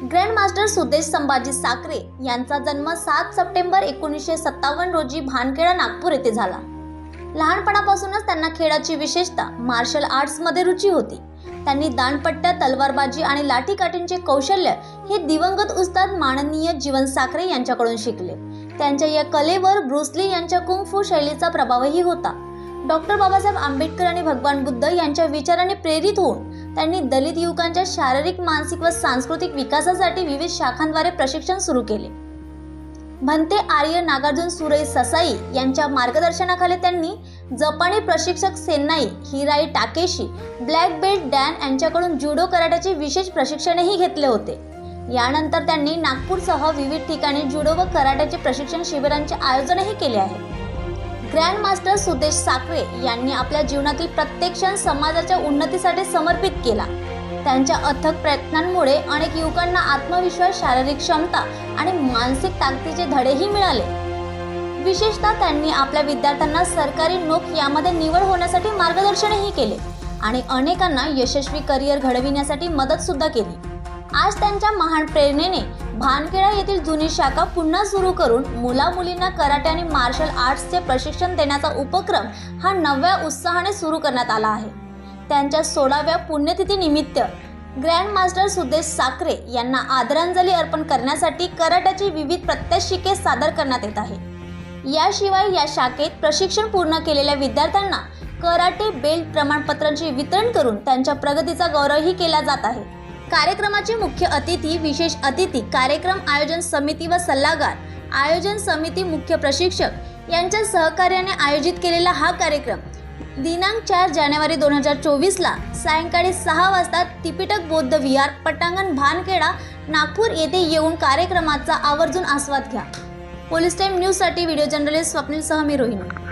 Grandmaster Sudesh Sambhaji Sakhare यांचा जन्म 7 September 1957 रोजी भानखेडा नागपूर येथे झाला। लहानपणापासूनच त्यांना खेळाची विशेषतः मार्शल आर्ट्समध्ये रुची होती। त्यांनी दांडपट्ट्या, तलवारबाजी आणि लाठीकाठींचे कौशल्य हे दिवंगत उस्ताद माननीय जीवन साखरे यांच्याकडून शिकले। त्यांच्या या कलेवर ब्रूस ली यांच्या कुंग-फू शैलीचा प्रभावही होता। डॉक्टर बाबासाहेब आंबेडकर आणि भगवान बुद्ध यांच्या विचाराने प्रेरित होऊन त्यांनी दलित युवकांच्या शारीरिक, मानसिक व सांस्कृतिक विकासासाठी विविध शाखांद्वारे प्रशिक्षण सुरू केले। भंते आर्य नागार्जुन सुरई ससाई यांच्या मार्गदर्शनाखाली त्यांनी जपानी प्रशिक्षक सेन्नाई हिराई टाकेशी, ब्लॅक बेल्ट डॅन यांच्याकडून जुडो कराट्याचे विशेष प्रशिक्षणही घेतले होते। यानंतर त्यांनी नागपूरसह विविध ठिकाणी जुडो व कराट्याचे प्रशिक्षण शिबिरांचे आयोजनही केले आहे। ग्रँडमास्टर सुदेश साखरे यांनी आपल्या जीवनातील प्रत्येक क्षण समाजाच्या उन्नतीसाठी समर्पित केला। त्यांच्या अथक प्रयत्नांमुळे अनेक युवकांना आत्मविश्वास, शारीरिक क्षमता आणि मानसिक ताकदीचे धडेही मिळाले। विशेषतः त्यांनी आपल्या विद्यार्थ्यांना सरकारी नोकरी यामध्ये निवड होण्यासाठी मार्गदर्शनही केले आणि अनेकांना यशस्वी करिअर घडविण्यासाठी मदत सुद्धा केली। आज त्यांच्या महान प्रेरणेने भानखेडा येथील जुनी शाखा पुन्हा सुरू करून मुला-मुलींना कराटे आणि मार्शल आर्ट्सचे प्रशिक्षण देण्याचा उपक्रम हा नव्या उत्साहाने सुरू करण्यात आला आहे। त्यांच्या 16व्या पुण्यतिथी निमित्त ग्रँडमास्टर सुदेश साखरे यांना आदरांजली अर्पण करण्यासाठी कराट्याची विविध प्रात्यक्षिके सादर करण्यात येत आहे। याशिवाय या शाखेत प्रशिक्षण पूर्ण केलेल्या विद्यार्थ्यांना कराटे बेल्ट प्रमाणपत्रांचे वितरण करून त्यांच्या प्रगतीचा गौरवही केला जात आहे। कार्यक्रमाचे मुख्य अतिथी, विशेष अतिथी, कार्यक्रम आयोजन समिती व सल्लागार, आयोजन समिती, मुख्य प्रशिक्षक यांच्या सहकार्याने आयोजित केलेला हा कार्यक्रम दिनांक 4 जानेवारी 2024 ला सायंकाळी 6 वाजता त्रिपिटक बौद्ध विहार, पटांगण, भानखेडा, नागपूर येथे येऊन कार्यक्रमाचा आवर्जून आस्वाद घ्या। पोलीस टाइम न्यूज साठी व्हिडिओ जर्नलिस्ट स्वप्नील सह मी रोहिणी।